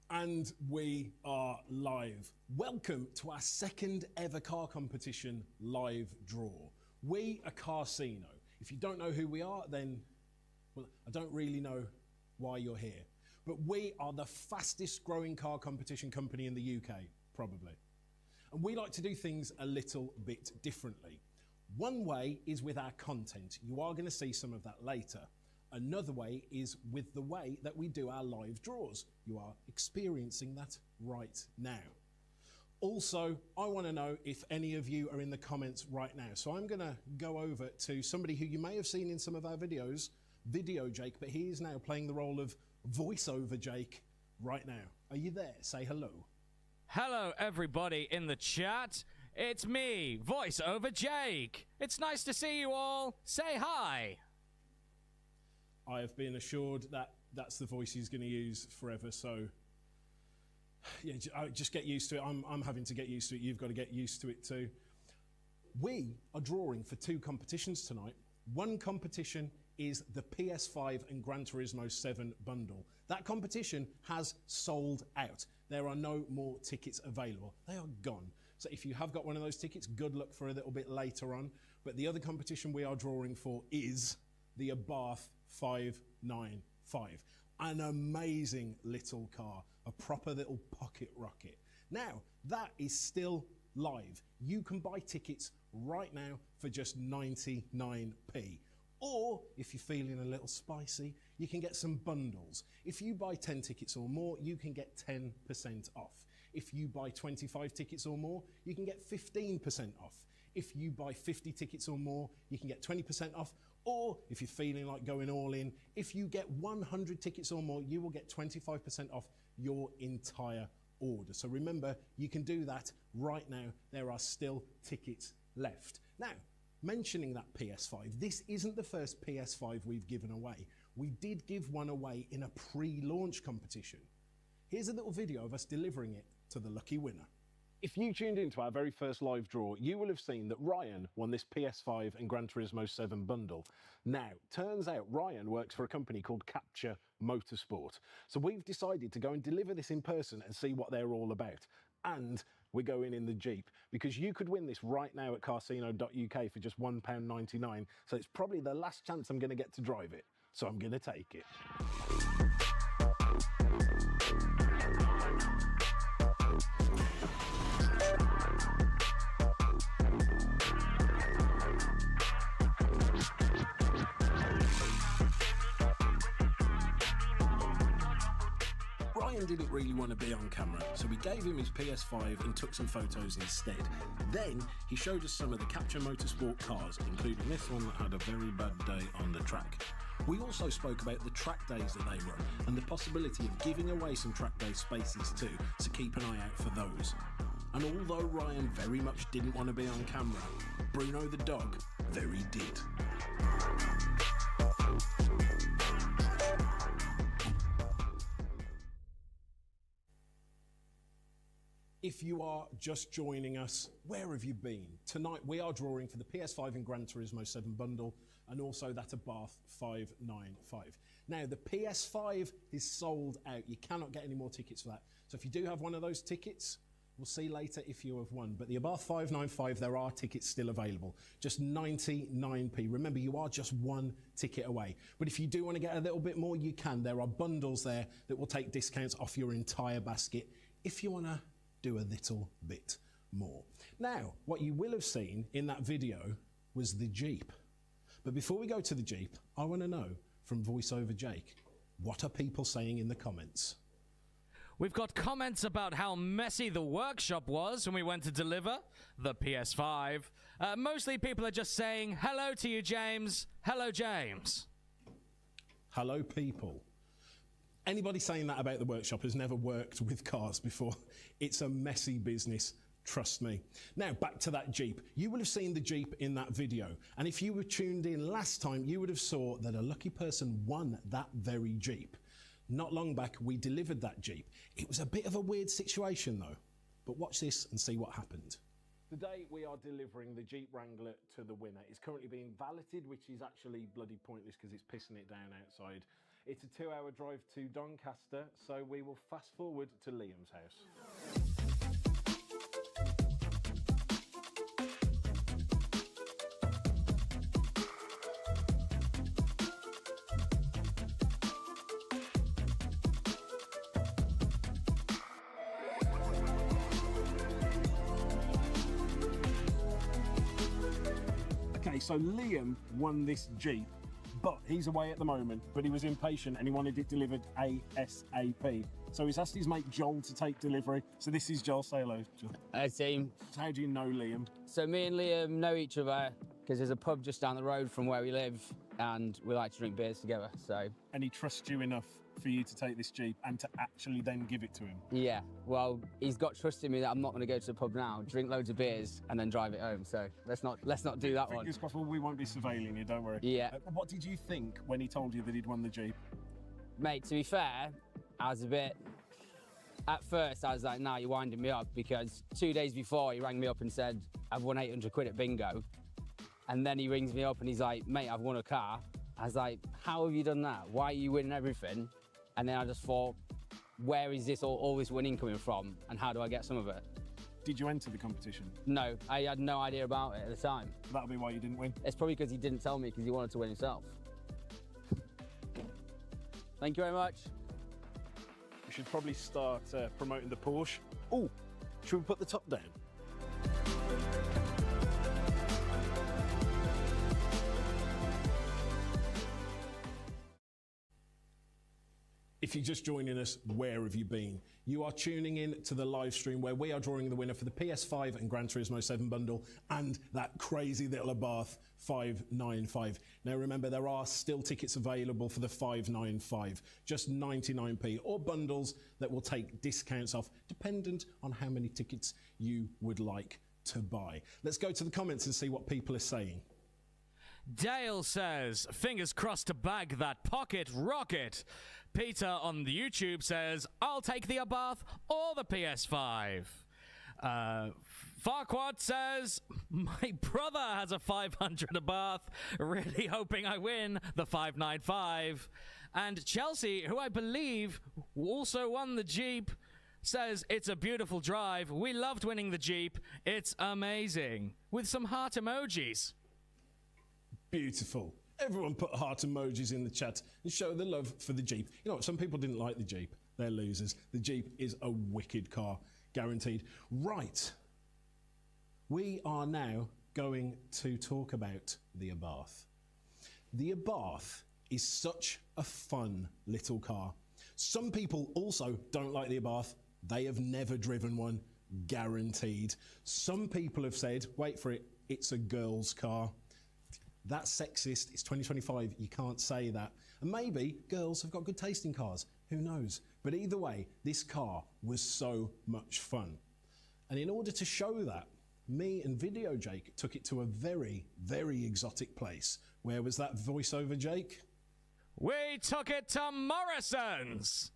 And we are live. Welcome to our second ever car competition live draw. We are Carsino. If you don't know who we are, then, well, I don't really know why you're here. But we are the fastest growing car competition company in the UK, probably. And we like to do things a little bit differently. One way is with our content. You are going to see some of that later. Another way is with the way that we do our live draws. You are experiencing that right now. Also, I want to know if any of you are in the comments right now. So I'm going to go over to somebody who you may have seen in some of our videos, Video Jake, but he is now playing the role of voiceover Jake right now. Are you there? Say hello. Hello, everybody in the chat. It's me, voiceover Jake. It's nice to see you all. Say hi. I have been assured that that's the voice he's going to use forever, so yeah, just get used to it. I'm having to get used to it. You've got to get used to it too. We are drawing for two competitions tonight. One competition is the PS5 and Gran Turismo 7 bundle. That competition has sold out. There are no more tickets available. They are gone. So if you have got one of those tickets, good luck for a little bit later on. But the other competition we are drawing for is the Abarth 595. An amazing little car, a proper little pocket rocket. Now, that is still live. You can buy tickets right now for just 99p. Or, if you're feeling a little spicy, you can get some bundles. If you buy 10 tickets or more, you can get 10% off. If you buy 25 tickets or more, you can get 15% off. If you buy 50 tickets or more, you can get 20% off. Or, if you're feeling like going all in, if you get 100 tickets or more, you will get 25% off your entire order. So remember, you can do that right now. There are still tickets left. Now, mentioning that PS5, this isn't the first PS5 we've given away. We did give one away in a pre-launch competition. Here's a little video of us delivering it to the lucky winner. If you tuned into our very first live draw, you will have seen that Ryan won this PS5 and Gran Turismo 7 bundle. Now, turns out Ryan works for a company called Capture Motorsport. So we've decided to go and deliver this in person and see what they're all about. And we're going in the Jeep, because you could win this right now at carsino.uk for just £1.99. So it's probably the last chance I'm going to get to drive it. So I'm going to take it. Ryan didn't really want to be on camera, so we gave him his PS5 and took some photos instead. Then he showed us some of the Capture Motorsport cars, including this one that had a very bad day on the track. We also spoke about the track days that they run and the possibility of giving away some track day spaces too, so keep an eye out for those. And although Ryan very much didn't want to be on camera, Bruno the dog very did. If you are just joining us, where have you been? Tonight we are drawing for the PS5 and Gran Turismo 7 bundle and also that Abarth 595. Now the PS5 is sold out. You cannot get any more tickets for that. So if you do have one of those tickets, we'll see later if you have won. But the Abarth 595, there are tickets still available. Just 99p. Remember, you are just one ticket away. But if you do want to get a little bit more, you can. There are bundles there that will take discounts off your entire basket if you want to do a little bit more. Now, what you will have seen in that video was the Jeep. But before we go to the Jeep, I want to know from VoiceOver Jake, what are people saying in the comments? We've got comments about how messy the workshop was when we went to deliver the PS5. Mostly people are just saying, hello to you, James. Hello, James. Hello, people. Anybody saying that about the workshop has never worked with cars before. It's a messy business, trust me. Now, back to that Jeep. You will have seen the Jeep in that video. And if you were tuned in last time, you would have saw that a lucky person won that very Jeep. Not long back, we delivered that Jeep. It was a bit of a weird situation though. But watch this and see what happened. Today we are delivering the Jeep Wrangler to the winner. It's currently being valeted, which is actually bloody pointless because it's pissing it down outside. It's a 2-hour drive to Doncaster, so we will fast forward to Liam's house. Okay, so Liam won this Jeep. But he's away at the moment, but he was impatient and he wanted it delivered ASAP. So he's asked his mate Joel to take delivery. So this is Joel. Say hello, Joel. Hey team. So how do you know Liam? So me and Liam know each other because there's a pub just down the road from where we live and we like to drink beers together, so. And he trusts you enough for you to take this Jeep and to actually then give it to him? Yeah, well, he's got trust in me that I'm not going to go to the pub now, drink loads of beers and then drive it home. So let's not do that one. Fingers crossed, we won't be surveilling you, don't worry. Yeah. What did you think when he told you that he'd won the Jeep? Mate, to be fair, I was a bit... At first, I was like, nah, you're winding me up, because 2 days before, he rang me up and said, I've won 800 quid at bingo. And then he rings me up and he's like, mate, I've won a car. I was like, how have you done that? Why are you winning everything? And then I just thought, where is this all this winning coming from, and how do I get some of it? Did you enter the competition? No, I had no idea about it at the time. That'll be why you didn't win? It's probably because he didn't tell me, because he wanted to win himself. Thank you very much. We should probably start promoting the Porsche. Oh, should we put the top down? If you're just joining us, where have you been? You are tuning in to the live stream where we are drawing the winner for the PS5 and Gran Turismo 7 bundle and that crazy little Abarth 595. Now remember, there are still tickets available for the 595, just 99p, or bundles that will take discounts off dependent on how many tickets you would like to buy. Let's go to the comments and see what people are saying. Dale says, fingers crossed to bag that pocket rocket. Peter on the YouTube says, I'll take the Abarth or the PS5. Farquaad says, my brother has a 500 Abarth, really hoping I win the 595. And Chelsea, who I believe also won the Jeep, says, it's a beautiful drive. We loved winning the Jeep. It's amazing. With some heart emojis. Beautiful. Everyone put heart emojis in the chat and show the love for the Jeep. You know what, some people didn't like the Jeep. They're losers. The Jeep is a wicked car, guaranteed. Right. We are now going to talk about the Abarth. The Abarth is such a fun little car. Some people also don't like the Abarth. They have never driven one, guaranteed. Some people have said, wait for it, it's a girl's car. That's sexist. It's 2025. You can't say that. And maybe girls have got good taste in cars. Who knows? But either way, this car was so much fun. And in order to show that, me and Video Jake took it to a very, very exotic place. Where was that voiceover, Jake? We took it to Morrison's.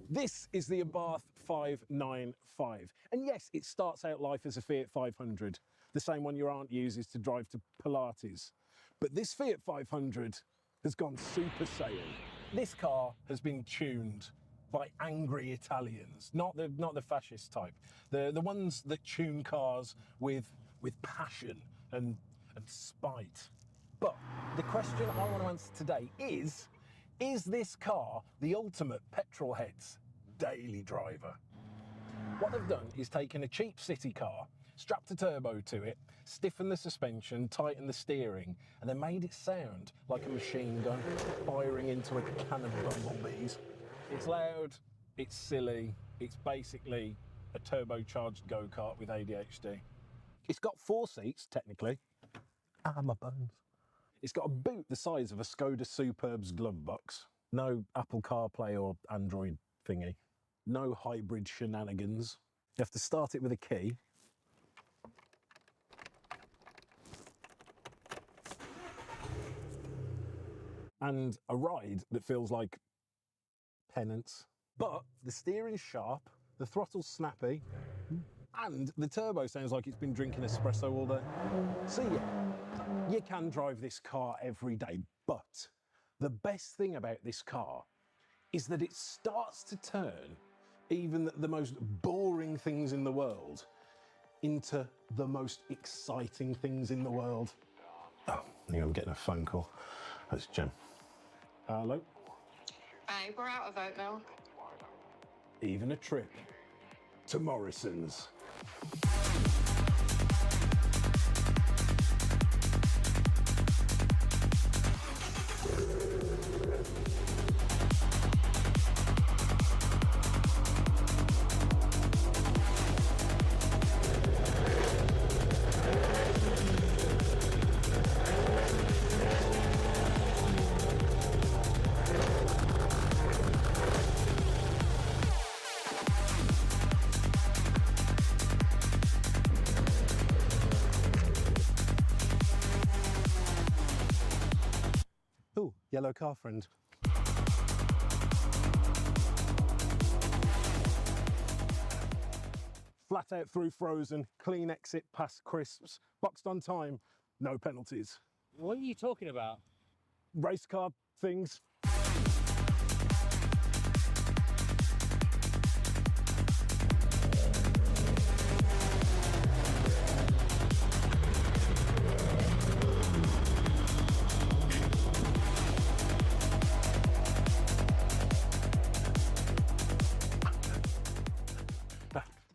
This is the Abarth 595. And yes, it starts out life as a Fiat 500, the same one your aunt uses to drive to Pilates. But this Fiat 500 has gone Super Saiyan. This car has been tuned by angry Italians, not the fascist type, the ones that tune cars with passion and spite. But the question I want to answer today is this car the ultimate petrol head's daily driver? What they've done is taken a cheap city car, strapped a turbo to it, stiffened the suspension, tightened the steering, and then made it sound like a machine gun firing into a can of bumblebees. It's loud, it's silly, it's basically a turbocharged go-kart with ADHD. It's got 4 seats, technically. Ah, my bones. It's got a boot the size of a Skoda Superb's glove box. No Apple CarPlay or Android thingy. No hybrid shenanigans. You have to start it with a key. And a ride that feels like penance. But the steering's sharp, the throttle's snappy, and the turbo sounds like it's been drinking espresso all day. So yeah, you can drive this car every day, but the best thing about this car is that it starts to turn even the most boring things in the world into the most exciting things in the world. Oh, I think I'm getting a phone call. That's Jem. Hello? Babe, we're out of oat milk. Even a trip to Morrison's. Ooh, yellow car friend. Flat out through frozen, clean exit past crisps, boxed on time, no penalties. What are you talking about? Race car things.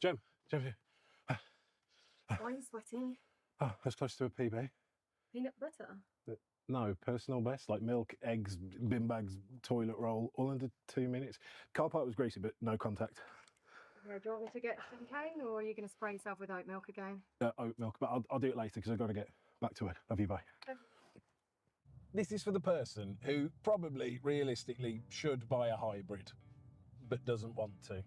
Jem. Why are you sweating? Oh, that's close to a PB. Peanut butter? No, personal best, like milk, eggs, bin bags, toilet roll, all under 2 minutes. Car park was greasy, but no contact. Yeah, do you want me to get some cane, or are you going to spray yourself with oat milk again? Oat milk, but I'll do it later because I've got to get back to work. Love you, bye. Okay. This is for the person who probably, realistically, should buy a hybrid, but doesn't want to.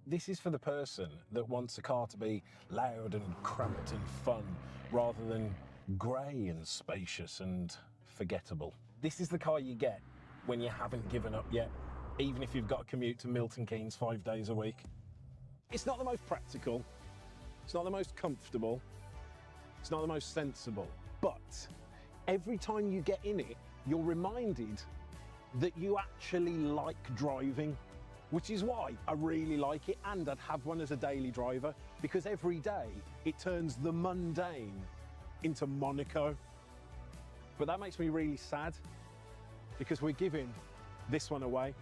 This is for the person that wants a car to be loud and cramped and fun, rather than grey and spacious and forgettable. This is the car you get when you haven't given up yet, even if you've got to commute to Milton Keynes 5 days a week. It's not the most practical, it's not the most comfortable, it's not the most sensible, but every time you get in it, you're reminded that you actually like driving, which is why I really like it, and I'd have one as a daily driver, because every day it turns the mundane into Monaco. But that makes me really sad, because we're giving this one away.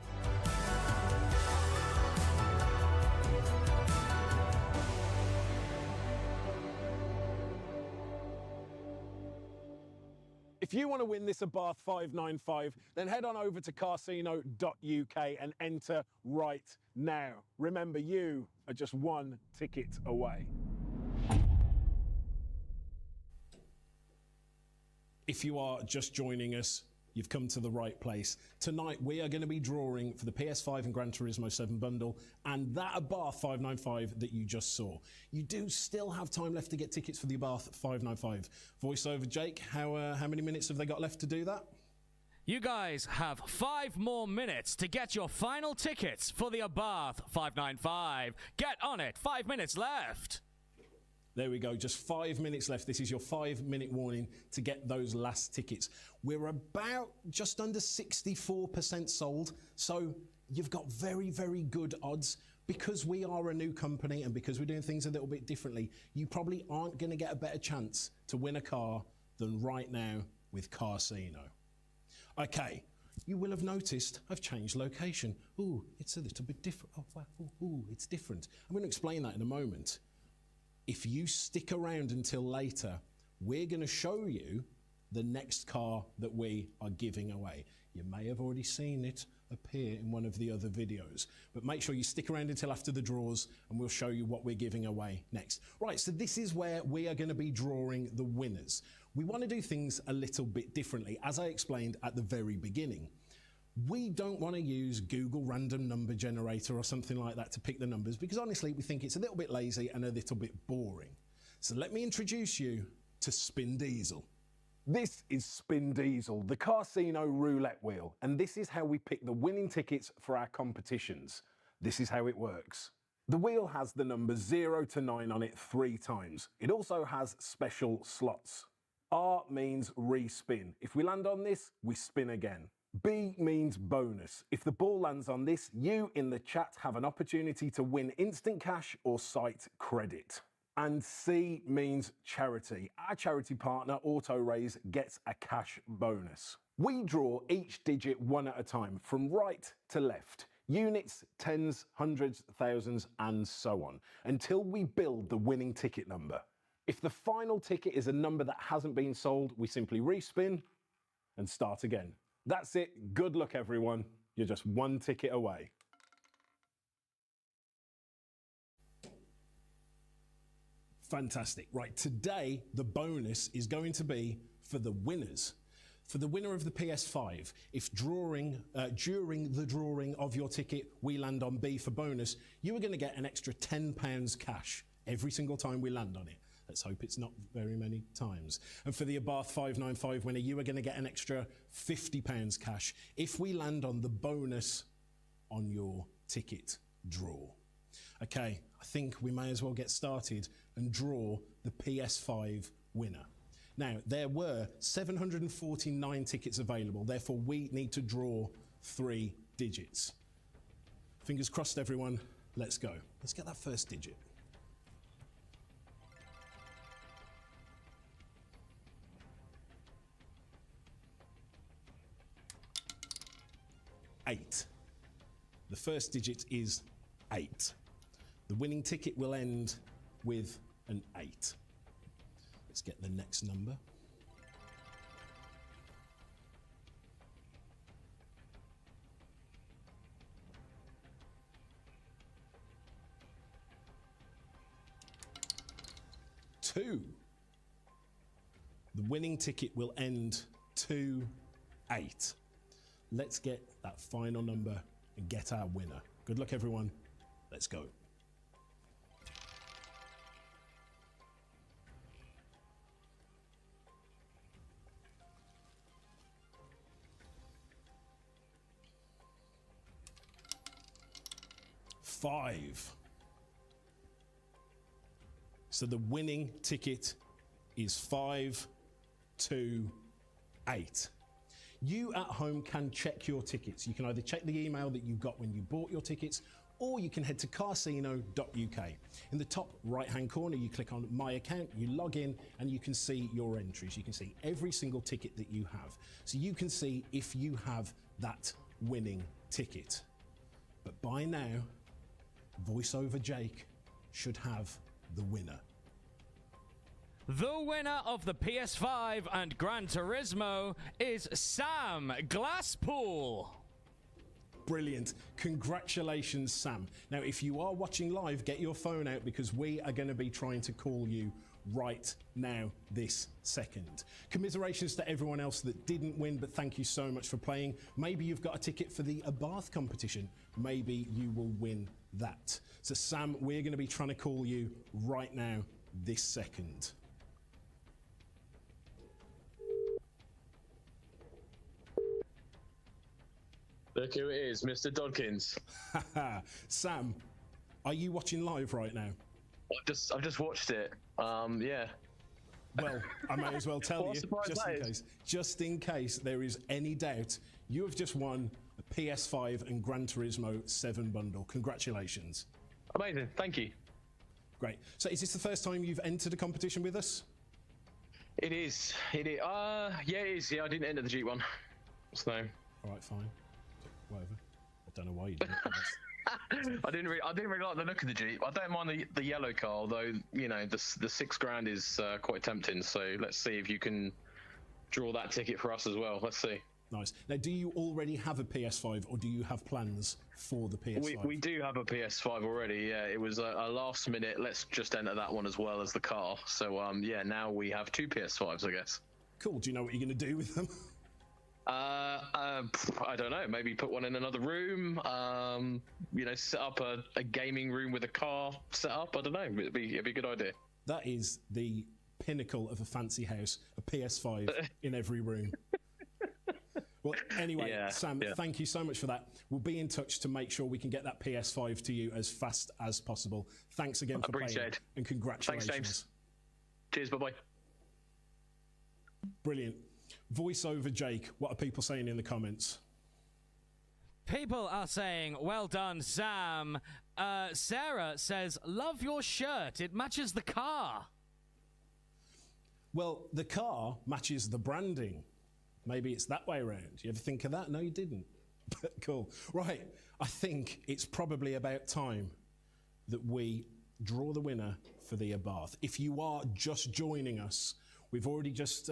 If you want to win this Abarth 595, then head on over to Carsino.uk and enter right now. Remember, you are just one ticket away. If you are just joining us, you've come to the right place. Tonight, we are going to be drawing for the PS5 and Gran Turismo 7 bundle and that Abarth 595 that you just saw. You do still have time left to get tickets for the Abarth 595. Voiceover Jake, how many minutes have they got left to do that? You guys have 5 more minutes to get your final tickets for the Abarth 595. Get on it. 5 minutes left. There we go, just 5 minutes left. This is your 5-minute warning to get those last tickets. We're about just under 64% sold, so you've got very, very good odds. Because we are a new company and because we're doing things a little bit differently, you probably aren't going to get a better chance to win a car than right now with Carsino. Okay, you will have noticed I've changed location. Ooh, it's a little bit different. Oh, wow. Ooh, it's different. I'm going to explain that in a moment. If you stick around until later, we're going to show you the next car that we are giving away. You may have already seen it appear in one of the other videos, but make sure you stick around until after the draws and we'll show you what we're giving away next. Right, so this is where we are going to be drawing the winners. We want to do things a little bit differently, as I explained at the very beginning. We don't want to use Google random number generator or something like that to pick the numbers because honestly we think it's a little bit lazy and a little bit boring. So let me introduce you to Spin Diesel. This is Spin Diesel, the Carsino roulette wheel, and this is how we pick the winning tickets for our competitions. This is how it works. The wheel has the numbers 0 to 9 on it 3 times. It also has special slots. R means respin. If we land on this, we spin again. B means bonus. If the ball lands on this, you in the chat have an opportunity to win instant cash or site credit. And C means charity. Our charity partner, AutoRaise, gets a cash bonus. We draw each digit one at a time, from right to left. Units, tens, hundreds, thousands, and so on, until we build the winning ticket number. If the final ticket is a number that hasn't been sold, we simply respin and start again. That's it. Good luck, everyone. You're just one ticket away. Fantastic. Right, today the bonus is going to be for the winners. For the winner of the PS5, if during the drawing of your ticket we land on B for bonus, you are going to get an extra £10 cash every single time we land on it. Let's hope it's not very many times. And for the Abarth 595 winner, you are going to get an extra £50 cash if we land on the bonus on your ticket draw. Okay, I think we may as well get started and draw the PS5 winner. Now, there were 749 tickets available, therefore we need to draw 3 digits. Fingers crossed, everyone. Let's go. Let's get that first digit. 8. The first digit is 8. The winning ticket will end with an 8. Let's get the next number. 2. The winning ticket will end 2-8. Let's get that final number and get our winner. Good luck, everyone. Let's go. Five. So the winning ticket is 528. You at home can check your tickets. You can either check the email that you got when you bought your tickets, or you can head to carsino.uk. In the top right-hand corner, you click on My Account, you log in, and you can see your entries. You can see every single ticket that you have. So you can see if you have that winning ticket. But by now, Voiceover Jake should have the winner. The winner of the PS5 and Gran Turismo is Sam Glasspool. Brilliant. Congratulations, Sam. Now, if you are watching live, get your phone out because we are going to be trying to call you right now, this second. Commiserations to everyone else that didn't win, but thank you so much for playing. Maybe you've got a ticket for the Abarth competition. Maybe you will win that. So, Sam, we're going to be trying to call you right now, this second. Look who it is, Mr. Dodkins. Sam, are you watching live right now? I've just watched it. Yeah. Well, I may as well tell you, just in case there is any doubt, you have just won a PS5 and Gran Turismo 7 bundle. Congratulations. Amazing, thank you. Great. So is this the first time you've entered a competition with us? It is. It is. Yeah, it is. Yeah, I didn't enter the Jeep one. So. All right, fine. Whatever. I don't know why you didn't. I didn't really like the look of the Jeep. I don't mind the yellow car, although you know the £6,000 is quite tempting. So let's see if you can draw that ticket for us as well. Let's see. Nice. Now, do you already have a PS5, or do you have plans for the PS5? We do have a PS5 already. Yeah, it was a last minute. Let's just enter that one as well as the car. So yeah, now we have 2 PS5s, I guess. Cool. Do you know what you're going to do with them? I don't know. Maybe put one in another room. You know, set up a gaming room with a car set up. I don't know. It'd be a good idea. That is the pinnacle of a fancy house. A PS5 in every room. Well, anyway, yeah, Sam, thank you so much for that. We'll be in touch to make sure we can get that PS5 to you as fast as possible. Thanks again for playing, and congratulations. Thanks, James. Cheers. Bye bye. Brilliant. Voiceover Jake, what are people saying in the comments? People are saying, well done, Sam. Sarah says, love your shirt. It matches the car. Well, the car matches the branding. Maybe it's that way around. You ever think of that? No, you didn't. But cool. Right. I think it's probably about time that we draw the winner for the Abarth. If you are just joining us, we've already just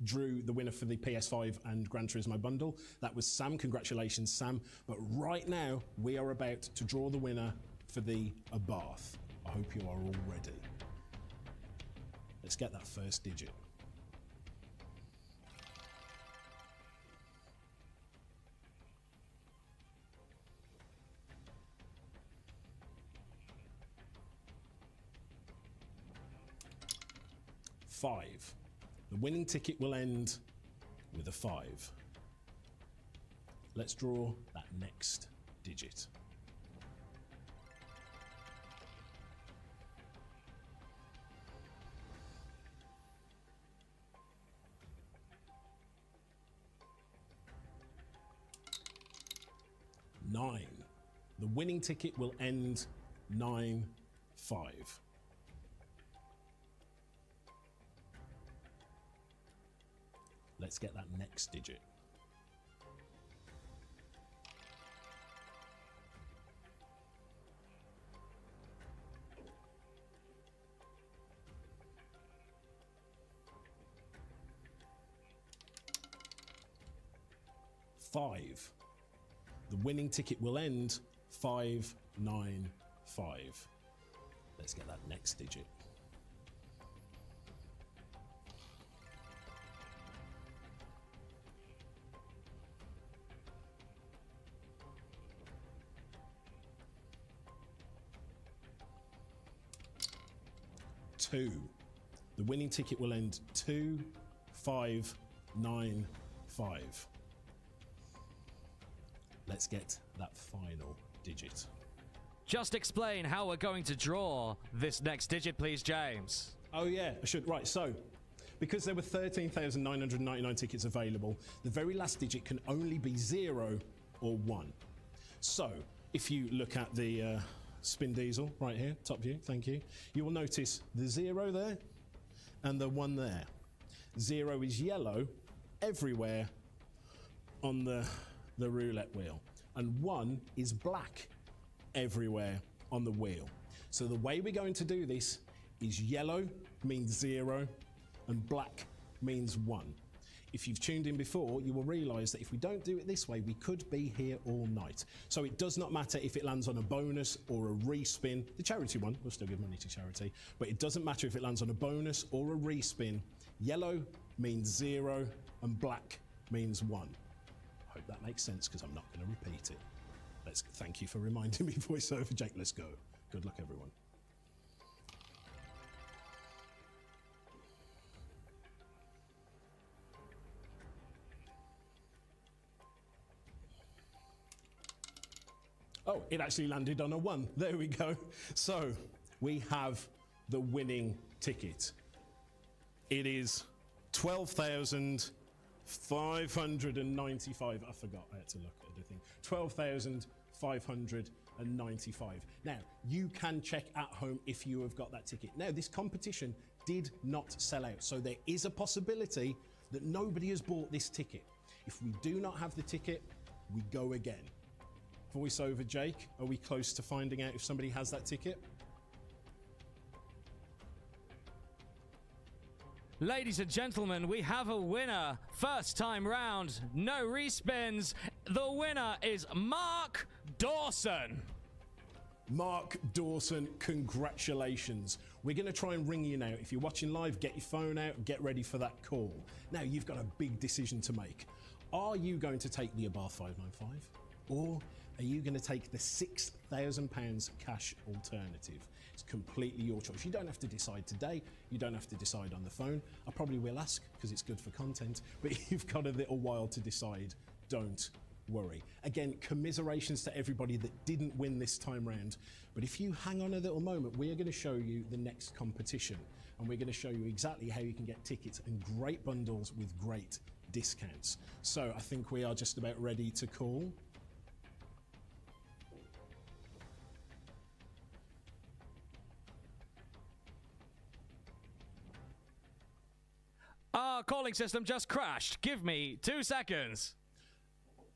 drew the winner for the PS5 and Gran Turismo bundle. That was Sam. Congratulations, Sam. But right now, we are about to draw the winner for the Abarth. I hope you are all ready. Let's get that first digit. Five. The winning ticket will end with a 5. Let's draw that next digit. Nine. The winning ticket will end 9-5. Let's get that next digit. Five. The winning ticket will end 5-9-5. Let's get that next digit. Two. The winning ticket will end 2-5-9-5. Let's get that final digit. Just explain how we're going to draw this next digit, please, James. Oh yeah, I should. Right, so because there were 13,999 tickets available, the very last digit can only be 0 or 1. So if you look at the spin diesel right here, top view, thank you, you will notice the 0 there and the 1 there. 0 is yellow everywhere on the roulette wheel, and 1 is black everywhere on the wheel. So the way we're going to do this is yellow means 0 and black means 1. If you've tuned in before, you will realise that if we don't do it this way, we could be here all night. So it does not matter if it lands on a bonus or a respin. The charity one, we'll still give money to charity, but it doesn't matter if it lands on a bonus or a respin. Yellow means 0 and black means 1. I hope that makes sense because I'm not going to repeat it. Thank you for reminding me, voiceover Jake. Let's go. Good luck, everyone. Oh, it actually landed on a 1. There we go. So we have the winning ticket. It is 12,595. I forgot. I had to look at the thing. 12,595. Now, you can check at home if you have got that ticket. Now, this competition did not sell out. So there is a possibility that nobody has bought this ticket. If we do not have the ticket, we go again. Voiceover Jake, are we close to finding out if somebody has that ticket? Ladies and gentlemen, we have a winner. First time round, no respins. The winner is Mark Dawson. Mark Dawson, congratulations. We're going to try and ring you now. If you're watching live, get your phone out, get ready for that call. Now, you've got a big decision to make. Are you going to take the Abarth 595 or are you going to take the £6,000 cash alternative? It's completely your choice. You don't have to decide today. You don't have to decide on the phone. I probably will ask because it's good for content, but you've got a little while to decide. Don't worry. Again, commiserations to everybody that didn't win this time round. But if you hang on a little moment, we are going to show you the next competition and we're going to show you exactly how you can get tickets and great bundles with great discounts. So I think we are just about ready to call. Our calling system just crashed. Give me 2 seconds.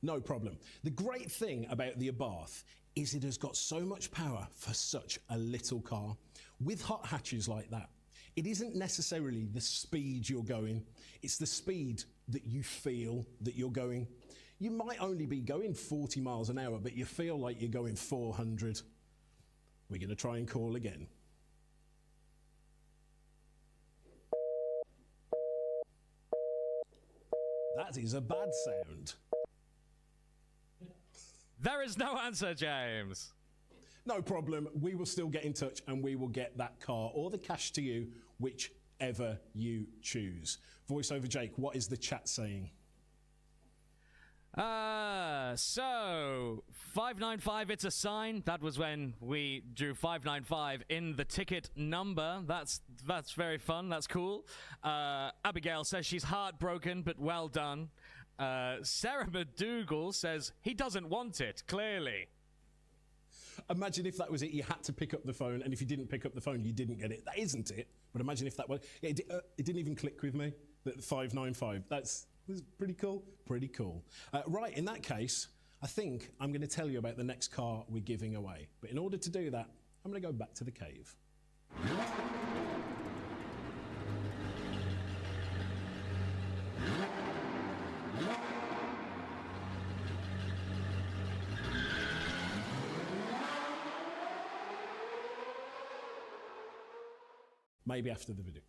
No problem. The great thing about the Abarth is it has got so much power for such a little car. With hot hatches like that, it isn't necessarily the speed you're going, it's the speed that you feel that you're going. You might only be going 40 miles an hour, but you feel like you're going 400. We're going to try and call again. That is a bad sound. There is no answer, James. No problem. We will still get in touch and we will get that car or the cash to you, whichever you choose. Voiceover Jake, what is the chat saying? So 595, it's a sign. That was when we drew 595 in the ticket number. That's very fun. That's cool. Abigail says she's heartbroken, but well done. Sarah McDougall says he doesn't want it, clearly. Imagine if that was it, you had to pick up the phone, and if you didn't pick up the phone, you didn't get it. That isn't it. But imagine if that was... it didn't even click with me, that 595. That's pretty cool. Pretty cool. Right, in that case, I think I'm going to tell you about the next car we're giving away. But in order to do that, I'm going to go back to the cave. Maybe after the video.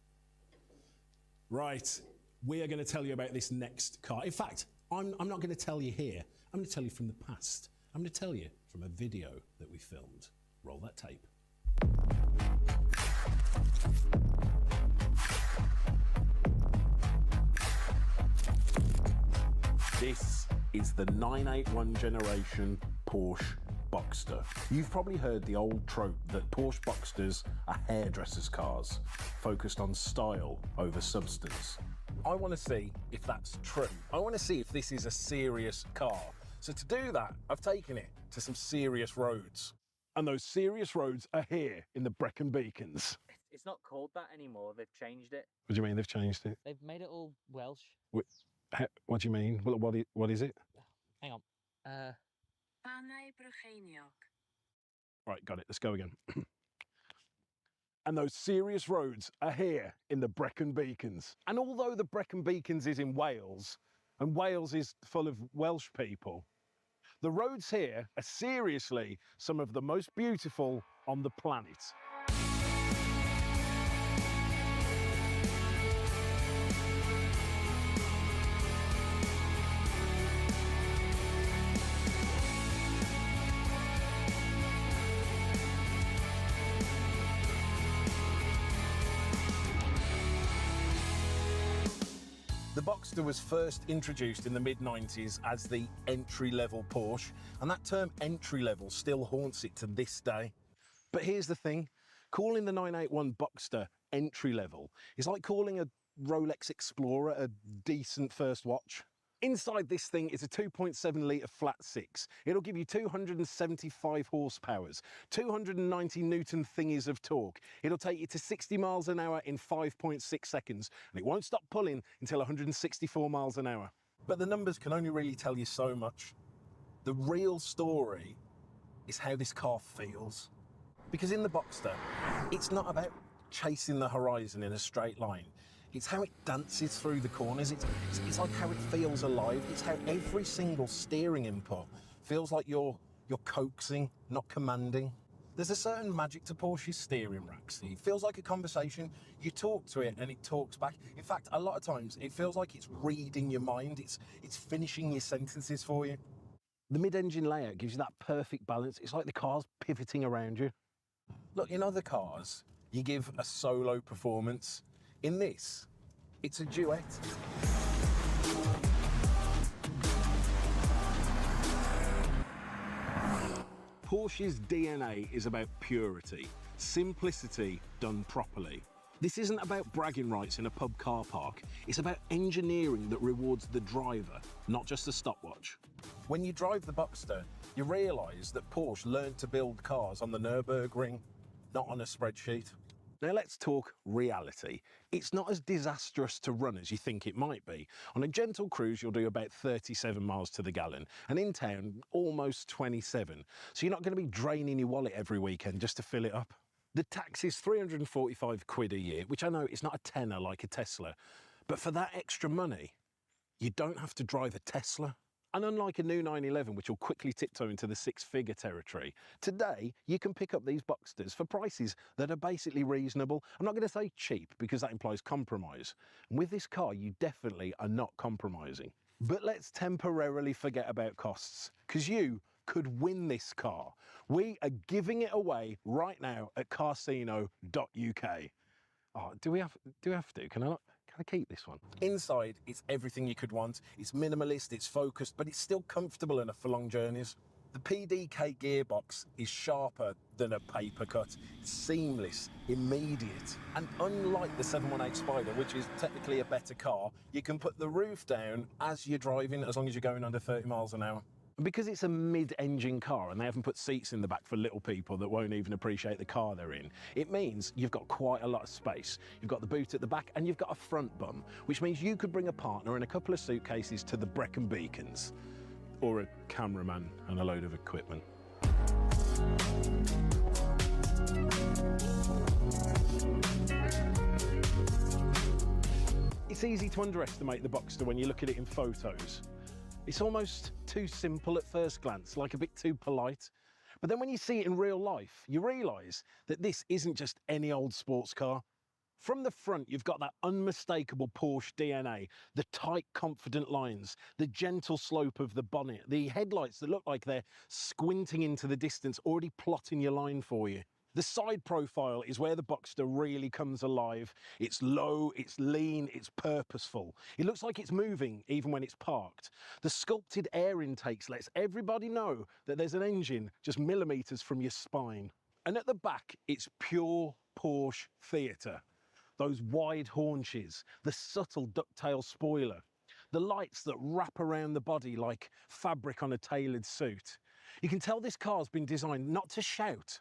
Right, we are going to tell you about this next car. In fact, I'm not going to tell you here. I'm going to tell you from the past. I'm going to tell you from a video that we filmed. Roll that tape. This is the 981 generation Porsche Boxster. You've probably heard the old trope that Porsche Boxsters are hairdressers' cars, focused on style over substance. I want to see if that's true. I want to see if this is a serious car. So to do that, I've taken it to some serious roads. And those serious roads are here in the Brecon Beacons. It's not called that anymore. They've changed it. What do you mean they've changed it? They've made it all Welsh. What do you mean? What is it? Hang on. Right, got it. Let's go again. And those serious roads are here in the Brecon Beacons. And although the Brecon Beacons is in Wales, and Wales is full of Welsh people, the roads here are seriously some of the most beautiful on the planet. The Boxster was first introduced in the mid-90s as the entry-level Porsche, and that term entry-level still haunts it to this day. But here's the thing, calling the 981 Boxster entry-level is like calling a Rolex Explorer a decent first watch. Inside this thing is a 2.7 litre flat six. It'll give you 275 horsepower, 290 newton thingies of torque. It'll take you to 60 miles an hour in 5.6 seconds, and it won't stop pulling until 164 miles an hour. But the numbers can only really tell you so much. The real story is how this car feels. Because in the Boxster, it's not about chasing the horizon in a straight line. It's how it dances through the corners. It's like how it feels alive. It's how every single steering input feels like you're coaxing, not commanding. There's a certain magic to Porsche's steering racks. It feels like a conversation. You talk to it and it talks back. In fact, a lot of times it feels like it's reading your mind. It's finishing your sentences for you. The mid-engine layout gives you that perfect balance. It's like the car's pivoting around you. Look, in other cars, you give a solo performance. In this, it's a duet. Porsche's DNA is about purity, simplicity done properly. This isn't about bragging rights in a pub car park. It's about engineering that rewards the driver, not just the stopwatch. When you drive the Boxster, you realise that Porsche learned to build cars on the Nürburgring, not on a spreadsheet. Now let's talk reality. It's not as disastrous to run as you think it might be. On a gentle cruise, you'll do about 37 miles to the gallon, and in town, almost 27. So you're not going to be draining your wallet every weekend just to fill it up. The tax is 345 quid a year, which I know it's not a tenner like a Tesla, but for that extra money, you don't have to drive a Tesla. And unlike a new 911, which will quickly tiptoe into the six-figure territory, today you can pick up these Boxsters for prices that are basically reasonable. I'm not going to say cheap, because that implies compromise. And with this car, you definitely are not compromising. But let's temporarily forget about costs, because you could win this car. We are giving it away right now at Carsino.uk. Oh, do we have to? Can I keep this one? Inside, it's everything you could want. It's minimalist, it's focused, but it's still comfortable enough for long journeys. The PDK gearbox is sharper than a paper cut. It's seamless, immediate. And unlike the 718 Spider, which is technically a better car, you can put the roof down as you're driving, as long as you're going under 30 miles an hour. And because it's a mid-engine car and they haven't put seats in the back for little people that won't even appreciate the car they're in, it means you've got quite a lot of space. You've got the boot at the back and you've got a front bum, which means you could bring a partner and a couple of suitcases to the Brecon Beacons, or a cameraman and a load of equipment. It's easy to underestimate the Boxster when you look at it in photos. It's almost too simple at first glance, like a bit too polite. But then when you see it in real life, you realise that this isn't just any old sports car. From the front, you've got that unmistakable Porsche DNA, the tight, confident lines, the gentle slope of the bonnet, the headlights that look like they're squinting into the distance, already plotting your line for you. The side profile is where the Boxster really comes alive. It's low, it's lean, it's purposeful. It looks like it's moving even when it's parked. The sculpted air intakes lets everybody know that there's an engine just millimetres from your spine. And at the back, it's pure Porsche theatre. Those wide haunches, the subtle ducktail spoiler, the lights that wrap around the body like fabric on a tailored suit. You can tell this car's been designed not to shout,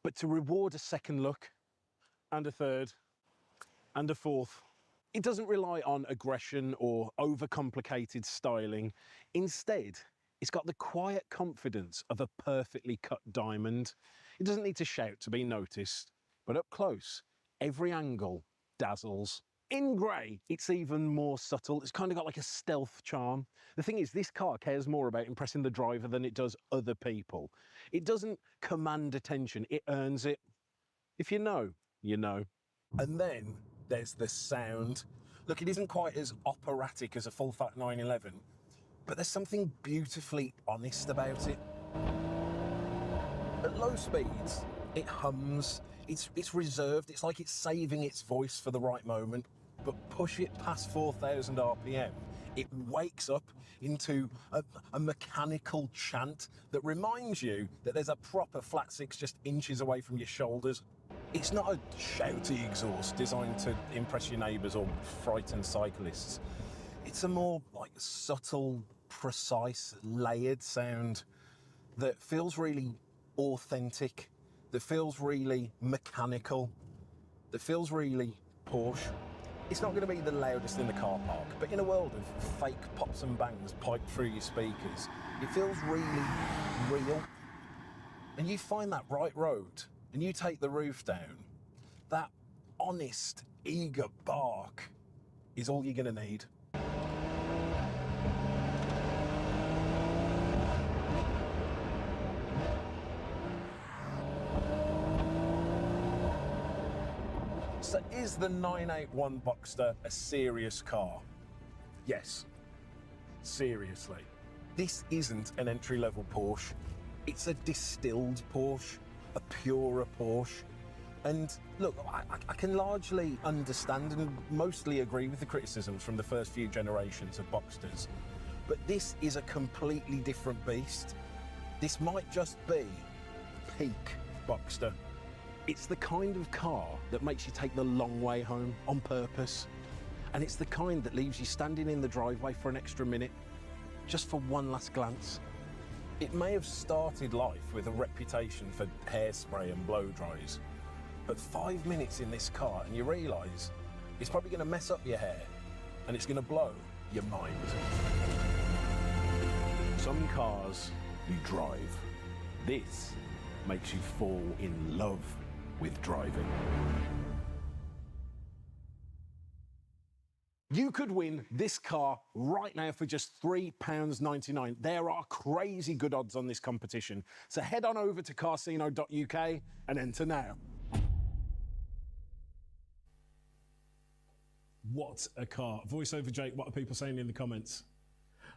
but to reward a second look, and a third, and a fourth. It doesn't rely on aggression or overcomplicated styling. Instead, it's got the quiet confidence of a perfectly cut diamond. It doesn't need to shout to be noticed. But up close, every angle dazzles. In grey, it's even more subtle. It's kind of got like a stealth charm. The thing is, this car cares more about impressing the driver than it does other people. It doesn't command attention, it earns it. If you know, you know. And then there's the sound. Look, it isn't quite as operatic as a full-fat 911, but there's something beautifully honest about it. At low speeds, it hums. It's reserved. It's like it's saving its voice for the right moment. But push it past 4,000 RPM, it wakes up into a mechanical chant that reminds you that there's a proper flat six just inches away from your shoulders. It's not a shouty exhaust designed to impress your neighbours or frighten cyclists. It's a more like subtle, precise, layered sound that feels really authentic, that feels really mechanical, that feels really Porsche. It's not going to be the loudest in the car park, but in a world of fake pops and bangs piped through your speakers, it feels really real. And you find that right road, and you take the roof down, that honest, eager bark is all you're going to need. So is the 981 Boxster a serious car? Yes, seriously. This isn't an entry-level Porsche. It's a distilled Porsche, a purer Porsche. And look, I can largely understand and mostly agree with the criticisms from the first few generations of Boxsters. But this is a completely different beast. This might just be peak Boxster. It's the kind of car that makes you take the long way home on purpose. And it's the kind that leaves you standing in the driveway for an extra minute, just for one last glance. It may have started life with a reputation for hairspray and blow dries, but 5 minutes in this car and you realise it's probably going to mess up your hair and it's going to blow your mind. Some cars you drive. This makes you fall in love with driving. You could win this car right now for just £3.99. There are crazy good odds on this competition. So head on over to carsino.uk and enter now. What a car. Voiceover Jake, what are people saying in the comments?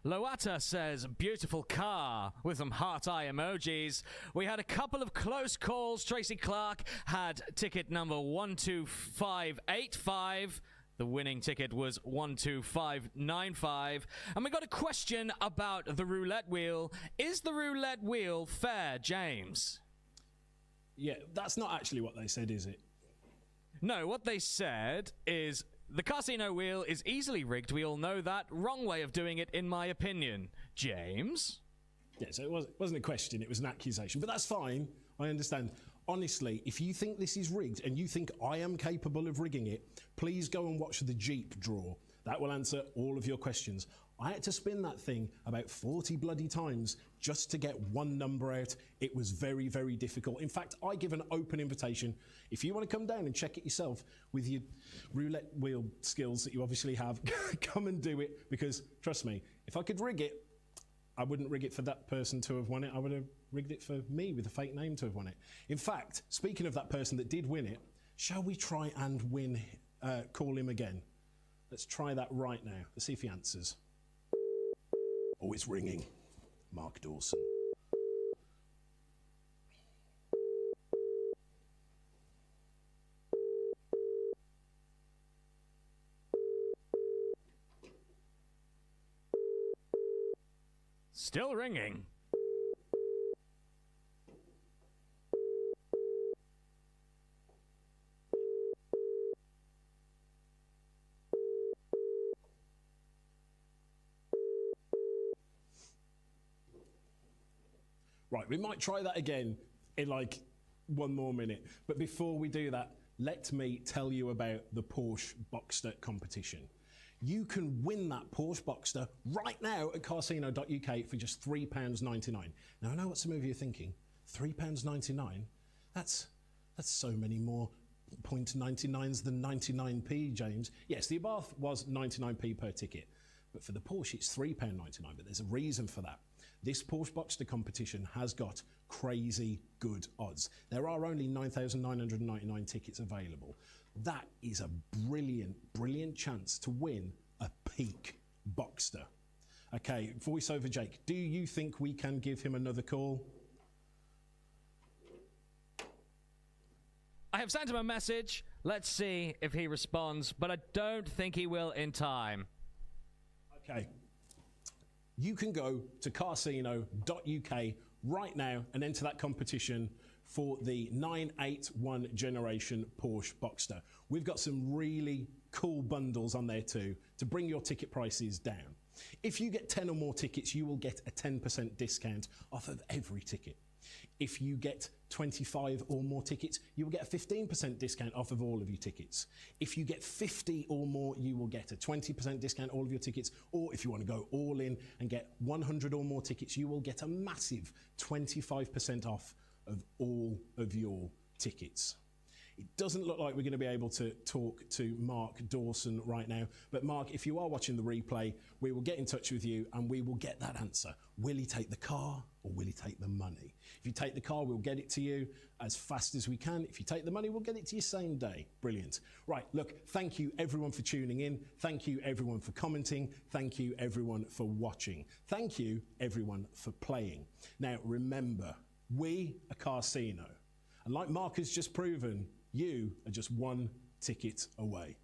Loata says, beautiful car, with some heart eye emojis. We had a couple of close calls. Tracy Clark had ticket number 12585. The winning ticket was 12595. And we got a question about the roulette wheel. Is the roulette wheel fair, James? Yeah, that's not actually what they said, is it? No, what they said is, the Carsino wheel is easily rigged. We all know that. Wrong way of doing it, in my opinion. James? Yeah, so it wasn't a question, it was an accusation. But that's fine, I understand. Honestly, if you think this is rigged and you think I am capable of rigging it, please go and watch the Jeep draw. That will answer all of your questions. I had to spin that thing about 40 bloody times just to get one number out. It was very, very difficult. In fact, I give an open invitation. If you want to come down and check it yourself with your roulette wheel skills that you obviously have, come and do it, because trust me, if I could rig it, I wouldn't rig it for that person to have won it. I would have rigged it for me with a fake name to have won it. In fact, speaking of that person that did win it, shall we try and call him again? Let's try that right now. Let's see if he answers. Oh, it's ringing. Mark Dawson. Still ringing. Right, we might try that again in like one more minute. But before we do that, let me tell you about the Porsche Boxster competition. You can win that Porsche Boxster right now at carsino.uk for just £3.99. Now, I know what some of you are thinking. £3.99? That's That's so many more .99s than 99p, James. Yes, the Abarth was 99p per ticket, but for the Porsche it's £3.99, but there's a reason for that. This Porsche Boxster competition has got crazy good odds. There are only 9,999 tickets available. That is a brilliant, brilliant chance to win a peak Boxster. Okay, voiceover Jake, do you think we can give him another call? I have sent him a message. Let's see if he responds, but I don't think he will in time. Okay. You can go to carsino.uk right now and enter that competition for the 981 generation Porsche Boxster. We've got some really cool bundles on there too to bring your ticket prices down. If you get 10 or more tickets, you will get a 10% discount off of every ticket. If you get 25 or more tickets, you will get a 15% discount off of all of your tickets. If you get 50 or more, you will get a 20% discount all of your tickets. Or if you want to go all in and get 100 or more tickets, you will get a massive 25% off of all of your tickets. It doesn't look like we're going to be able to talk to Mark Dawson right now. But Mark, if you are watching the replay, we will get in touch with you and we will get that answer. Will he take the car or will he take the money? If you take the car, we'll get it to you as fast as we can. If you take the money, we'll get it to you same day. Brilliant. Right, look, thank you everyone for tuning in. Thank you everyone for commenting. Thank you everyone for watching. Thank you everyone for playing. Now, remember, we are Carsino. And like Mark has just proven, you are just one ticket away.